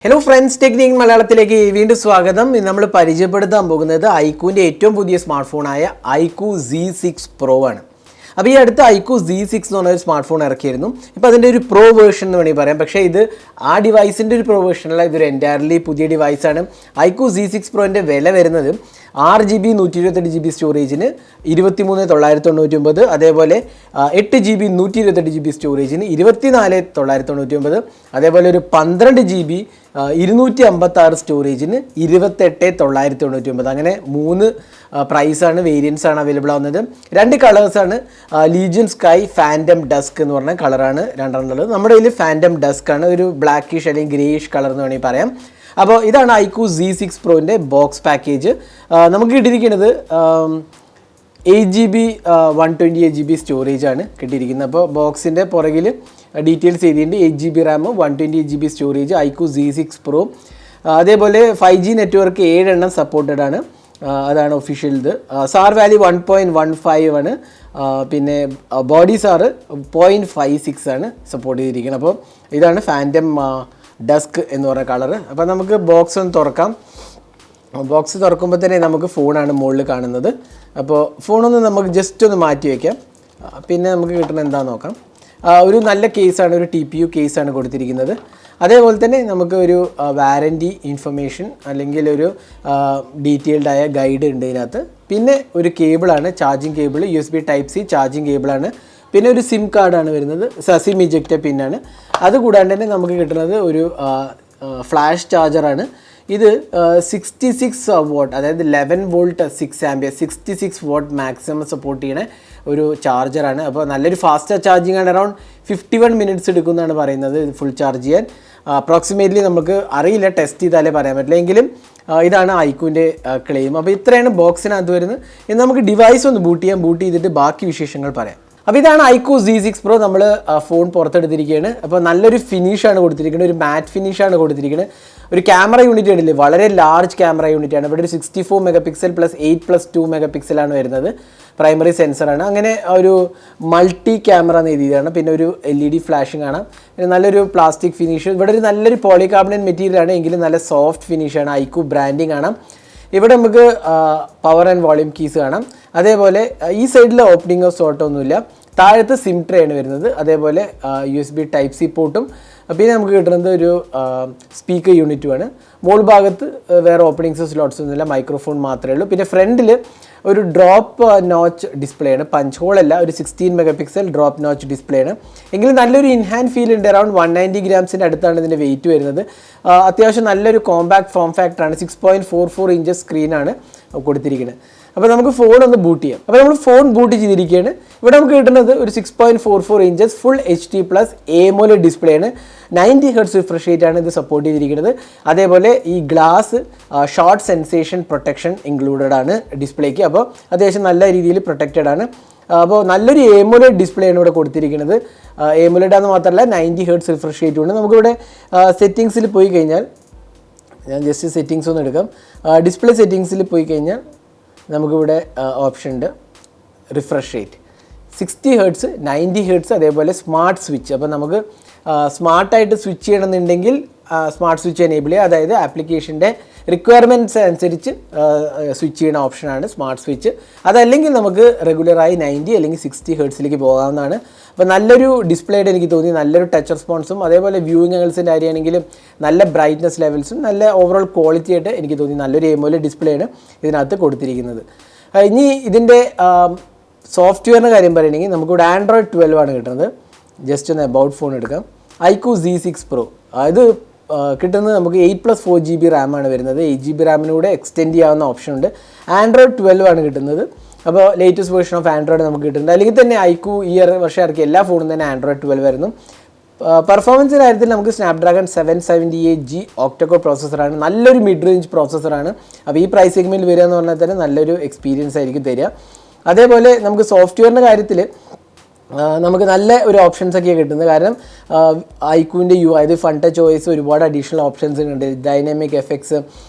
Hello friends, Technique Malayalam വീണ്ടും സ്വാഗതം. ഇന്ന് നമ്മൾ പരിചയപ്പെടുത്താൻ പോകുന്നത് iQOOന്റെ ഏറ്റവും പുതിയ സ്മാർട്ട്ഫോണായ iQOO Z6 Pro ആണ്. അപ്പോൾ ഈ അടുത്ത iQOO Z6 എന്ന് പറഞ്ഞ ഒരു സ്മാർട്ട്ഫോൺ ഇറക്കിയിരുന്നു. ഇപ്പോൾ അതിൻ്റെ ഒരു പ്രോ വേർഷൻ എന്ന് വേണമെങ്കിൽ പറയാം. പക്ഷേ ഇത് ആ ഡിവൈസിൻ്റെ ഒരു പ്രോ വേർഷനല്ല, ഇതൊരു എൻറ്റയർലി പുതിയ ഡിവൈസാണ്. iQOO Z6 Proൻ്റെ വില വരുന്നത് 6GB 128GB സ്റ്റോറേജിന് 23,999, അതേപോലെ 8GB 128GB സ്റ്റോറേജിന് 24,999, അതേപോലെ ഒരു 12GB 256 സ്റ്റോറേജിന് 28,999. അങ്ങനെ 3 പ്രൈസാണ്, വേരിയൻസ് ആണ് അവൈലബിൾ ആവുന്നത്. 2 കളേഴ്സാണ്, ലീജിയൻ സ്കൈ, ഫാൻറ്റം ഡസ്ക് എന്ന് പറഞ്ഞ കളറാണ് രണ്ടെണ്ണുള്ളത്. നമ്മുടെ കയ്യിൽ ഫാൻറ്റം ഡസ്ക് ആണ്, ഒരു ബ്ലാക്കിഷ് അല്ലെങ്കിൽ ഗ്രേയിഷ് കളർ എന്ന് വേണമെങ്കിൽ പറയാം. അപ്പോൾ ഇതാണ് iQOO Z6 Proൻ്റെ ബോക്സ് പാക്കേജ്. നമുക്ക് കിട്ടിയിരിക്കുന്നത് 8GB 128GB സ്റ്റോറേജ് ആണ് കിട്ടിയിരിക്കുന്നത്. അപ്പോൾ ബോക്സിൻ്റെ പുറകിൽ ഡീറ്റെയിൽസ് എഴുതിയിട്ടുണ്ട്. 8GB Ram, 128GB storage, iQOO Z6 Pro. അതേപോലെ 5G നെറ്റ്വർക്ക് 7 എണ്ണം സപ്പോർട്ടഡ് ആണ്, അതാണ് ഒഫീഷ്യൽ ഇത്. സാർ വാല്യൂ 1.15 ആണ്, പിന്നെ ബോഡി സാറ് 0.56 ആണ് സപ്പോർട്ട് ചെയ്തിരിക്കുന്നത്. അപ്പോൾ ഇതാണ് ഫാൻറ്റം ഡസ്ക് എന്ന് പറയുന്ന കളറ്. അപ്പോൾ നമുക്ക് ബോക്സ് ഒന്ന് തുറക്കാം. ബോക്സ് തുറക്കുമ്പോൾ തന്നെ നമുക്ക് ഫോണാണ് മുകളിൽ കാണുന്നത്. അപ്പോൾ ഫോണൊന്ന് നമുക്ക് ജസ്റ്റ് ഒന്ന് മാറ്റി വയ്ക്കാം. പിന്നെ നമുക്ക് കിട്ടുന്നത് എന്താണെന്ന് നോക്കാം. ഒരു നല്ല കേസാണ്, ഒരു TPU കേസാണ് കൊടുത്തിരിക്കുന്നത്. അതേപോലെ തന്നെ നമുക്ക് ഒരു വാറൻറ്റി ഇൻഫർമേഷൻ അല്ലെങ്കിൽ ഒരു ഡീറ്റെയിൽഡായ ഗൈഡ് ഉണ്ട് ഇതിനകത്ത്. പിന്നെ ഒരു കേബിളാണ്, charging cable, USB Type-C charging കേബിളാണ്. പിന്നെ ഒരു സിം കാർഡാണ് വരുന്നത്, സിം ഇജക്റ്റ് പിന്നാണ്. അതുകൂടാണ്ട് തന്നെ നമുക്ക് കിട്ടുന്നത് ഒരു ഫ്ലാഷ് ചാർജറാണ്. ഇത് 66 വാട്ട്, അതായത് 11 volt 6 ampere 66 what maximum support ചെയ്യണ ഒരു ചാർജറാണ്. അപ്പോൾ നല്ലൊരു ഫാസ്റ്റ് ചാർജിങ് ആണ്. അറൗണ്ട് 51 മിനിറ്റ്സ് എടുക്കുമെന്നാണ് പറയുന്നത് ഇത് ഫുൾ ചാർജ് ചെയ്യാൻ. അപ്രോക്സിമേറ്റ്ലി നമുക്ക് അറിയില്ല, ടെസ്റ്റ് ചെയ്താലേ പറയാൻ പറ്റില്ല. എങ്കിലും ഇതാണ് iQOOൻ്റെ ക്ലെയിം. അപ്പോൾ ഇത്രയാണ് ബോക്സിനകത്ത് വരുന്നത്. ഇനി നമുക്ക് ഡിവൈസ് ഒന്ന് ബൂട്ട് ചെയ്യാം. ബൂട്ട് ചെയ്തിട്ട് ബാക്കി വിശേഷങ്ങൾ പറയാം. അപ്പോൾ ഇതാണ് iQOO Z6 Pro. നമ്മൾ ഫോൺ പുറത്തെടുത്തിരിക്കുകയാണ്. അപ്പോൾ നല്ലൊരു ഫിനിഷാണ് കൊടുത്തിരിക്കുന്നത്, ഒരു മാറ്റ് ഫിനിഷാണ് കൊടുത്തിരിക്കുന്നത്. ഒരു ക്യാമറ യൂണിറ്റ് ഉണ്ടല്ലേ, വളരെ ലാർജ് ക്യാമറ യൂണിറ്റാണ്. ഇവിടെ ഒരു 64 മെഗാപിക്സൽ പ്ലസ് 8+2 മെഗാപിക്സലാണ് വരുന്നത്. പ്രൈമറി സെൻസറാണ്. അങ്ങനെ ഒരു മൾട്ടി ക്യാമറ എന്ന് എഴുതിയതാണ്. പിന്നെ ഒരു LED ഫ്ലാഷിംഗ് ആണ്. നല്ലൊരു പ്ലാസ്റ്റിക് ഫിനിഷ്. ഇവിടെ ഒരു നല്ലൊരു പോളികാർബണേറ്റ് മെറ്റീരിയലാണ്, എങ്കിലും നല്ല സോഫ്റ്റ് ഫിനിഷാണ്. iQOO ബ്രാൻഡിങ് ആണ്. ഇവിടെ നമുക്ക് പവർ ആൻഡ് വോളിയം കീസ് കാണാം. അതേപോലെ ഈ സൈഡിൽ ഓപ്പണിങ്ങോ സോട്ടോ ഒന്നുമില്ല. താഴത്ത് സിം ട്രേ ആണ് വരുന്നത്. അതേപോലെ USB Type-C പോർട്ടും. പിന്നെ നമുക്ക് കിട്ടുന്നത് ഒരു സ്പീക്കർ യൂണിറ്റുമാണ്. മോൾ ഭാഗത്ത് വേറെ ഓപ്പണിങ്സ് സ്ലോട്ട്സ് ഒന്നുമില്ല, മൈക്രോഫോൺ മാത്രമേ ഉള്ളൂ. പിന്നെ ഫ്രണ്ടിൽ ഒരു ഡ്രോപ്പ് നോച്ച് ഡിസ്പ്ലേ ആണ്, പഞ്ച് ഹോളല്ല, ഒരു 16 മെഗാപിക്സൽ ഡ്രോപ്പ് നോച്ച് ഡിസ്പ്ലേ ആണ്. എങ്കിലും നല്ലൊരു ഇൻഹാൻഡ് ഫീൽ ഉണ്ട്. അറൗണ്ട് 190 ഗ്രാംസിൻ്റെ അടുത്താണ് ഇതിൻ്റെ വെയിറ്റ് വരുന്നത്. അത്യാവശ്യം നല്ലൊരു കോമ്പാക്ട് ഫോം ഫാക്ടറാണ്. 6.44 ഇഞ്ചസ് സ്ക്രീനാണ് കൊടുത്തിരിക്കുന്നത്. അപ്പോൾ നമുക്ക് ഫോൺ ഒന്ന് ബൂട്ട് ചെയ്യാം. അപ്പോൾ നമ്മൾ ഫോൺ ബൂട്ട് ചെയ്തിരിക്കുകയാണ്. ഇവിടെ നമുക്ക് കിട്ടുന്നത് ഒരു 6.44 inches full HD+ AMOLED display ആണ്. 90 Hz റിഫ്രഷ് റേറ്റ് ആണ് ഇത് സപ്പോർട്ട് ചെയ്തിരിക്കുന്നത്. അതേപോലെ ഈ glass short sensation protection included ആണ് ഡിസ്പ്ലേക്ക്. അപ്പോൾ അത്യാവശ്യം നല്ല രീതിയിൽ പ്രൊട്ടക്റ്റഡ് ആണ്. അപ്പോൾ നല്ലൊരു AMOLED ഡിസ്പ്ലേ ആണ് ഇവിടെ കൊടുത്തിരിക്കുന്നത്. AMOLED ആണെന്ന് മാത്രമല്ല 90 Hz റിഫ്രഷ് റേറ്റും ഉണ്ട്. നമുക്കിവിടെ സെറ്റിങ്സിൽ പോയി കഴിഞ്ഞാൽ, ഞാൻ ജസ്റ്റ് സെറ്റിങ്സ് ഒന്ന് എടുക്കാം. ഡിസ്പ്ലേ സെറ്റിങ്സിൽ പോയി കഴിഞ്ഞാൽ നമുക്കിവിടെ ഓപ്ഷൻ ഉണ്ട്, റിഫ്രഷ് റേറ്റ് 60 Hz, 90 Hz, അതേപോലെ സ്മാർട്ട് സ്വിച്ച്. അപ്പോൾ നമുക്ക് സ്മാർട്ടായിട്ട് സ്വിച്ച് ചെയ്യണമെന്നുണ്ടെങ്കിൽ സ്മാർട്ട് സ്വിച്ച് എനേബിൾ ചെയ്യുക. അതായത് ആപ്ലിക്കേഷൻ്റെ റിക്വയർമെൻറ്റ്സ് അനുസരിച്ച് സ്വിച്ച് ചെയ്യുന്ന ഓപ്ഷനാണ് സ്മാർട്ട് സ്വിച്ച്. അതല്ലെങ്കിൽ നമുക്ക് റെഗുലറായി 90 അല്ലെങ്കിൽ 60 Hz പോകാവുന്നതാണ്. അപ്പോൾ നല്ലൊരു ഡിസ്പ്ലേയുടെ എനിക്ക് തോന്നി, നല്ലൊരു ടച്ച് റെസ്പോൺസും അതേപോലെ വ്യൂയിങ് ആംഗിൾസിൻ്റെ കാര്യമാണെങ്കിലും നല്ല ബ്രൈറ്റ്നസ് ലെവൽസും നല്ല ഓവറോൾ ക്വാളിറ്റി ആയിട്ട് എനിക്ക് തോന്നി. നല്ലൊരു AMOLED ഡിസ്പ്ലേ ആണ് ഇതിനകത്ത് കൊടുത്തിരിക്കുന്നത്. ഇനി ഇതിൻ്റെ സോഫ്റ്റ്വെയറിൻ്റെ കാര്യം പറയുകയാണെങ്കിൽ നമുക്കിവിടെ Android 12 ആണ് കിട്ടുന്നത്. ജസ്റ്റ് ഒന്ന് അബൌട്ട് ഫോൺ എടുക്കാം. iQOO Z6 Pro ഇത് കിട്ടുന്നത് നമുക്ക് 8+4GB റാമാണ് വരുന്നത്. 8GB റാമിനൂടെ എക്സ്റ്റെൻഡ് ചെയ്യാവുന്ന ഓപ്ഷൻ ഉണ്ട്. Android 12 ആണ് കിട്ടുന്നത്. അപ്പോൾ ലേറ്റസ്റ്റ് വേർഷൻ ഓഫ് ആൻഡ്രോയിഡ് നമുക്ക് കിട്ടുന്നുണ്ട്. അല്ലെങ്കിൽ തന്നെ iQOO ഈ വർഷം ഇറക്കിയ എല്ലാ ഫോണും തന്നെ Android 12 വരുന്നു. പെർഫോമൻസിൻ്റെ കാര്യത്തിൽ നമുക്ക് സ്നാപ്ഡ്രാഗൺ 778G ഒക്ടോകോർ പ്രോസസ്സറാണ്. നല്ലൊരു മിഡ് റേഞ്ച് പ്രോസസ്സറാണ്. അപ്പോൾ ഈ പ്രൈസ് സെഗ്മെൻറ്റിൽ വരിക എന്ന് പറഞ്ഞാൽ തന്നെ നല്ലൊരു എക്സ്പീരിയൻസ് ആയിരിക്കും തരിക. അതേപോലെ നമുക്ക് സോഫ്റ്റ്വെയറിൻ്റെ കാര്യത്തിൽ നമുക്ക് നല്ല ഒരു ഓപ്ഷൻസ് ഒക്കെയാണ് കിട്ടുന്നത്. കാരണം iQOOൻ്റെ അതായത് ഫൺ ടച്ച് OS ഒരുപാട് അഡീഷണൽ ഓപ്ഷൻസ് ഉണ്ട്. Dynamic effects,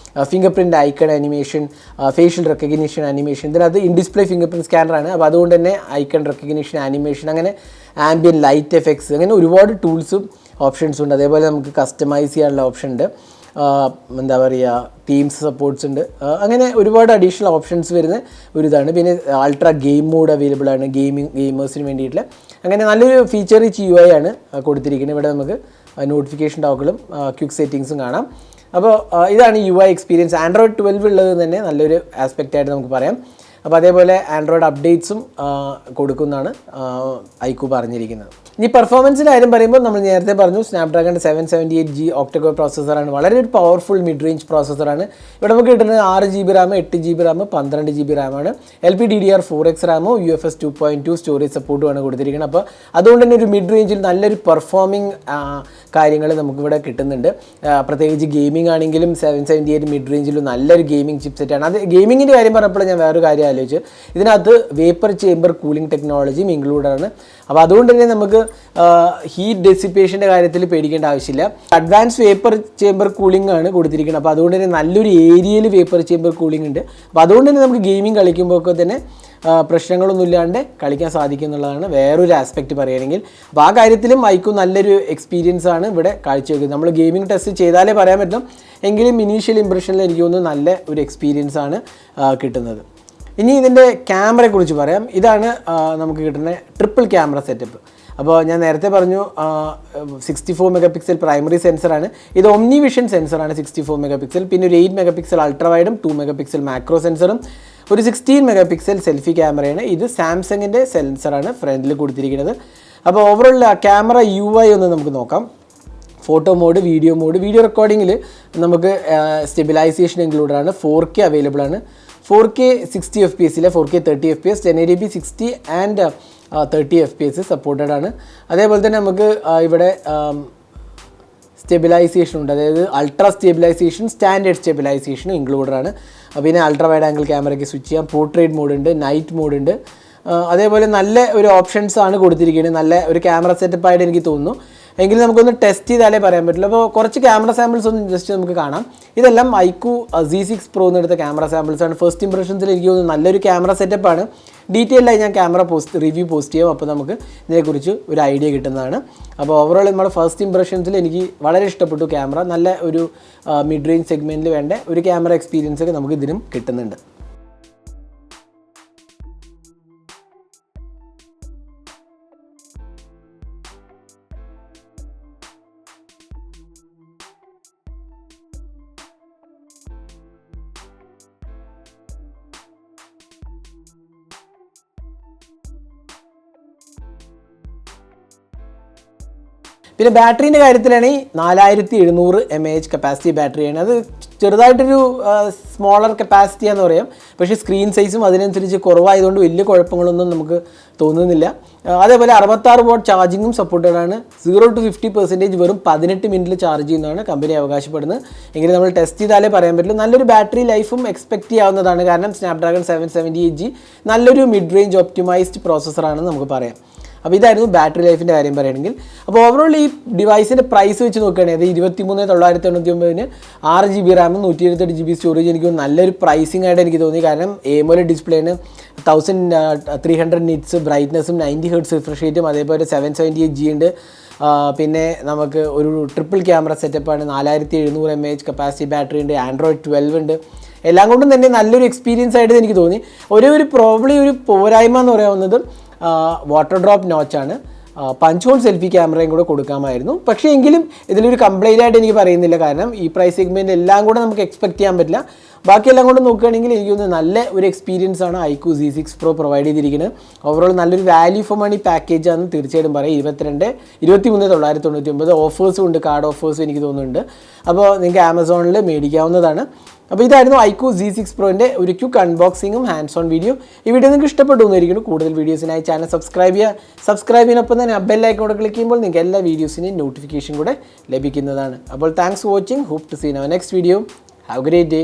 finger print icon animation, facial recognition animation. ഇതിനകത്ത് ഇൻ ഡിസ്പ്ലേ ഫിംഗർ പ്രിൻറ്റ് സ്കാനറാണ്. അപ്പോൾ അതുകൊണ്ട് തന്നെ ഐക്കൺ റെക്കഗ്നിഷൻ ആനിമേഷൻ, അങ്ങനെ ആംബിയൻ ലൈറ്റ് എഫക്ട്സ്, അങ്ങനെ ഒരുപാട് ടൂൾസും ഓപ്ഷൻസ് ഉണ്ട്. അതേപോലെ നമുക്ക് കസ്റ്റമൈസ് ചെയ്യാനുള്ള ഓപ്ഷൻ ഉണ്ട്. എന്താ പറയുക തീംസ് സപ്പോർട്ട്സ് ഉണ്ട്, അങ്ങനെ ഒരുപാട് അഡീഷണൽ ഓപ്ഷൻസ് വരുന്ന ഒരു ഇതാണ്. പിന്നെ അൾട്രാ ഗെയിം മോഡ് അവൈലബിൾ ആണ് ഗെയിമേഴ്സിന് വേണ്ടിയിട്ടുള്ള. അങ്ങനെ നല്ലൊരു ഫീച്ചർ റിച്ച് UI ആണ് കൊടുത്തിരിക്കുന്നത്. ഇവിടെ നമുക്ക് നോട്ടിഫിക്കേഷൻ ടോക്കുകളും ക്വിക്ക് സെറ്റിങ്സും കാണാം. അപ്പോൾ ഇതാണ് UI എക്സ്പീരിയൻസ്. ആൻഡ്രോയിഡ് 12 ഉള്ളത് തന്നെ നല്ലൊരു ആസ്പെക്റ്റായിട്ട് നമുക്ക് പറയാം. അപ്പോൾ അതേപോലെ ആൻഡ്രോയിഡ് അപ്ഡേറ്റ്സും കൊടുക്കുന്നതാണ് iQOO പറഞ്ഞിരിക്കുന്നത്. ഇനി പെർഫോമൻസിൻ്റെ കാര്യം പറയുമ്പോൾ നമ്മൾ നേരത്തെ പറഞ്ഞു സ്നാപ്ഡ്രാഗൺ 778G ഒക്ടകോർ പ്രോസസ്സറാണ്. വളരെ ഒരു പവർഫുൾ മിഡ് റേഞ്ച് പ്രോസസ്സറാണ്. ഇവിടെ നമുക്ക് കിട്ടുന്നത് 6GB RAM, 8GB RAM, 12GB റാമാണ്. LPDDR4X റാമോ UFS 2.2 സ്റ്റോറേജ് സപ്പോർട്ടുമാണ് കൊടുത്തിരിക്കുന്നത്. അപ്പോൾ അതുകൊണ്ട് തന്നെ ഒരു മിഡ് റേഞ്ചിൽ നല്ലൊരു പെർഫോമിങ് കാര്യങ്ങൾ നമുക്കിവിടെ കിട്ടുന്നുണ്ട്. പ്രത്യേകിച്ച് ഗെയിമിംഗ് ആണെങ്കിലും 778 മിഡ് റേഞ്ചിൽ നല്ലൊരു ഗെയിമിംഗ് ചിപ്സെറ്റാണ്. അത് ഗെയിമിങ്ങിൻ്റെ കാര്യം പറഞ്ഞപ്പോൾ ഞാൻ വേറൊരു കാര്യം ആലോചിച്ച്, ഇതിനകത്ത് വേപ്പർ ചേമ്പർ കൂളിംഗ് ടെക്നോളജിയും ഇൻക്ലൂഡാണ്. അപ്പോൾ അതുകൊണ്ട് തന്നെ നമുക്ക് ഹീറ്റ് ഡെസിപ്പേഷൻ്റെ കാര്യത്തിൽ പേടിക്കേണ്ട ആവശ്യമില്ല. അഡ്വാൻസ് വേപ്പർ ചേമ്പർ കൂളിംഗ് ആണ് കൊടുത്തിരിക്കുന്നത്. അപ്പോൾ അതുകൊണ്ട് തന്നെ നല്ലൊരു ഏരിയയിൽ വേപ്പർ ചേമ്പർ കൂളിംഗ് ഉണ്ട്. അപ്പോൾ അതുകൊണ്ട് തന്നെ നമുക്ക് ഗെയിമിംഗ് കളിക്കുമ്പോഴൊക്കെ തന്നെ പ്രശ്നങ്ങളൊന്നും ഇല്ലാണ്ട് കളിക്കാൻ സാധിക്കും എന്നുള്ളതാണ് വേറൊരു ആസ്പെക്റ്റ് പറയുകയാണെങ്കിൽ. അപ്പോൾ ആ കാര്യത്തിലും iQOO നല്ലൊരു എക്സ്പീരിയൻസ് ആണ് ഇവിടെ കാഴ്ചവെക്കുന്നത്. നമ്മൾ ഗെയിമിംഗ് ടെസ്റ്റ് ചെയ്താലേ പറയാൻ പറ്റും, എങ്കിലും ഇനീഷ്യൽ ഇംപ്രഷനിൽ എനിക്ക് തോന്നുന്നു നല്ല ഒരു എക്സ്പീരിയൻസ് ആണ് കിട്ടുന്നത്. ഇനി ഇതിൻ്റെ ക്യാമറയെക്കുറിച്ച് പറയാം. ഇതാണ് നമുക്ക് കിട്ടുന്ന ട്രിപ്പിൾ ക്യാമറ സെറ്റപ്പ്. അപ്പോൾ ഞാൻ നേരത്തെ പറഞ്ഞു 64 MP പ്രൈമറി സെൻസറാണ്. ഇത് ഒമ്നി വിഷൻ സെൻസറാണ് 64 MP. പിന്നെ ഒരു 8 MP അൾട്രാ വൈഡും 2 MP മാക്രോ സെൻസറും ഒരു 16 MP സെൽഫി ക്യാമറയാണ്. ഇത് സാംസങ്ങിൻ്റെ സെൻസറാണ് ഫ്രണ്ടിൽ കൊടുത്തിരിക്കുന്നത്. അപ്പോൾ ഓവറോൾ ക്യാമറ UI ഒന്ന് നമുക്ക് നോക്കാം. ഫോട്ടോ മോഡ്, വീഡിയോ റെക്കോർഡിങ്ങിൽ നമുക്ക് സ്റ്റെബിലൈസേഷൻ ഇൻക്ലൂഡാണ്. 4K അവൈലബിൾ ആണ്. 4K 60 FPS, 4K 30 FPS, 1080p 60 and 30 FPS supported ആണ്. അതേപോലെ തന്നെ നമുക്ക് ഇവിടെ സ്റ്റെബിലൈസേഷൻ ഉണ്ട്. അതായത് അൾട്രാ സ്റ്റെബിലൈസേഷൻ, സ്റ്റാൻഡേർഡ് സ്റ്റെബിലൈസേഷനും ഇൻക്ലൂഡഡ് ആണ്. പിന്നെ അൾട്രാ വൈഡ് ആംഗിൾ ക്യാമറയ്ക്ക് സ്വിച്ച് ചെയ്യാം. പോർട്രേറ്റ് മോഡ് ഉണ്ട്, നൈറ്റ് മോഡ് ഉണ്ട്. അതേപോലെ നല്ല ഒരു ഓപ്ഷൻസ് ആണ് കൊടുത്തിരിക്കുന്നത്. നല്ല ഒരു ക്യാമറ സെറ്റപ്പായിട്ട് എനിക്ക് തോന്നുന്നു. എങ്കിലും നമുക്കൊന്ന് ടെസ്റ്റ് ചെയ്താലേ പറയാൻ പറ്റില്ല. അപ്പോൾ കുറച്ച് ക്യാമറ സാമ്പിൾസ് ഒന്ന് ജസ്റ്റ് നമുക്ക് കാണാം. ഇതെല്ലാം iQOO Z6 Pro എന്നെടുത്ത ക്യാമറ സാമ്പിൾസാണ്. ഫസ്റ്റ് ഇംപ്രഷൻസിൽ എനിക്ക് തോന്നുന്നു നല്ലൊരു ക്യാമറ സെറ്റപ്പാണ്. ഡീറ്റെയിലായി ഞാൻ ക്യാമറ റിവ്യൂ പോസ്റ്റ് ചെയ്യാം. അപ്പോൾ നമുക്ക് ഇതിനെക്കുറിച്ച് ഒരു ഐഡിയ കിട്ടുന്നതാണ്. അപ്പോൾ ഓവറോൾ നമ്മുടെ ഫസ്റ്റ് ഇംപ്രഷൻസിൽ എനിക്ക് വളരെ ഇഷ്ടപ്പെട്ടു ക്യാമറ. നല്ല ഒരു മിഡ് റേഞ്ച് സെഗ്മെൻറ്റിൽ വേണ്ട ഒരു ക്യാമറ എക്സ്പീരിയൻസ് ഒക്കെ നമുക്ക് ഇതിനും കിട്ടുന്നുണ്ട്. പിന്നെ ബാറ്ററീൻ്റെ കാര്യത്തിലാണെങ്കിൽ 4700 mAh കപ്പാസിറ്റി ബാറ്ററിയാണ്. അത് ചെറുതായിട്ടൊരു സ്മോളർ കപ്പാസിറ്റിയാണെന്ന് പറയാം. പക്ഷേ സ്ക്രീൻ സൈസും അതിനനുസരിച്ച് കുറവായതുകൊണ്ട് വലിയ കുഴപ്പങ്ങളൊന്നും നമുക്ക് തോന്നുന്നില്ല. അതേപോലെ 66 വാട്ട് ചാർജിങ്ങും സപ്പോർട്ടഡ് ആണ്. 0 to 50% വെറും 18 മിനിറ്റിൽ ചാർജ് ചെയ്യുന്നതാണ് കമ്പനി അവകാശപ്പെടുന്നത്. എങ്കിലും നമ്മൾ ടെസ്റ്റ് ചെയ്താലേ പറയാൻ പറ്റില്ല. നല്ലൊരു ബാറ്ററി ലൈഫും എക്സ്പെക്ട് ചെയ്യാവുന്നതാണ്. കാരണം സ്നാപ്ഡ്രാഗൺ 778G നല്ലൊരു മിഡ് റേഞ്ച് ഒപ്റ്റിമൈസ്ഡ് പ്രോസസ്സറാണെന്ന് നമുക്ക് പറയാം. അപ്പോൾ ഇതായിരുന്നു ബാറ്ററി ലൈഫിൻ്റെ കാര്യം പറയുകയാണെങ്കിൽ. അപ്പോൾ ഓവറോൾ ഈ ഡിവൈസിൻ്റെ പ്രൈസ് വെച്ച് നോക്കുകയാണെങ്കിൽ അത് 23,999 6GB റാമും 128GB സ്റ്റോറേജ് എനിക്ക് നല്ലൊരു പ്രൈസിംഗ് ആയിട്ട് എനിക്ക് തോന്നി. കാരണം AMOLED ഡിസ്പ്ലേന് 1300 നിറ്റ്സ് ബ്രൈറ്റ്നസ്സും 90 Hz റിഫ്രഷ് റേറ്റും അതേപോലെ 778G ഉണ്ട്. പിന്നെ നമുക്ക് ഒരു ട്രിപ്പിൾ ക്യാമറ സെറ്റപ്പാണ്. 4700 mAh കപ്പാസിറ്റി ബാറ്ററി ഉണ്ട്. ആൻഡ്രോയിഡ് 12 ഉണ്ട്. എല്ലാം കൊണ്ടും തന്നെ നല്ലൊരു എക്സ്പീരിയൻസ് ആയിട്ട് എനിക്ക് തോന്നി. ഒരു പ്രോബ്ലി ഒരു പോരായ്മ എന്ന് പറയാവുന്നത് വാട്ടർ ഡ്രോപ്പ് നോച്ചാണ്. പഞ്ച് ഹോൾ സെൽഫി ക്യാമറയും കൂടെ കൊടുക്കാമായിരുന്നു. പക്ഷേ എങ്കിലും ഇതിലൊരു കംപ്ലൈൻ്റ് ആയിട്ട് എനിക്ക് പറയുന്നില്ല. കാരണം ഈ പ്രൈസ് സെഗ്മെൻറ്റ് എല്ലാം കൂടെ നമുക്ക് എക്സ്പെക്ട് ചെയ്യാൻ പറ്റില്ല. ബാക്കിയെല്ലാം കൊണ്ട് നോക്കുകയാണെങ്കിൽ എനിക്ക് തോന്നുന്നു നല്ല ഒരു എക്സ്പീരിയൻസ് ആണ് iQOO Z6 Pro പ്രൊവൈഡ് ചെയ്തിരിക്കുന്നത്. ഓവറോൾ നല്ലൊരു വാല്യൂ ഫോർ മണി പാക്കേജ് ആണെന്ന് തീർച്ചയായിട്ടും പറയാം. 23,999 ഓഫേഴ്സും ഉണ്ട്, കാർഡ് ഓഫേഴ്സും എനിക്ക് തോന്നുന്നുണ്ട്. അപ്പോൾ നിങ്ങൾക്ക് ആമസോണിൽ മേടിക്കാവുന്നതാണ്. അപ്പോൾ ഇതായിരുന്നു iQOO Z6 Proൻ്റെ ഒരു ക്വിക്ക് അൺബോക്സിങ്ങും ഹാൻഡ്സ് ഓൺ വീഡിയോ. ഈ വീഡിയോ നിങ്ങൾക്ക് ഇഷ്ടപ്പെട്ടു എന്നിരിക്കുന്നു. കൂടുതൽ വീഡിയോസിനായി ചാനൽ സബ്സ്ക്രൈബ് ചെയ്യുക. സബ്സ്ക്രൈബിനൊപ്പം തന്നെ ബെൽ ഐക്കൺ കൂടെ ക്ലിക്ക് ചെയ്യുമ്പോൾ നിങ്ങൾക്ക് എല്ലാ വീഡിയോസിൻ്റെയും നോട്ടിഫിക്കേഷൻ കൂടെ ലഭിക്കുന്നതാണ്. അപ്പോൾ thanks for watching. Hope to see in our next video. Have a great day.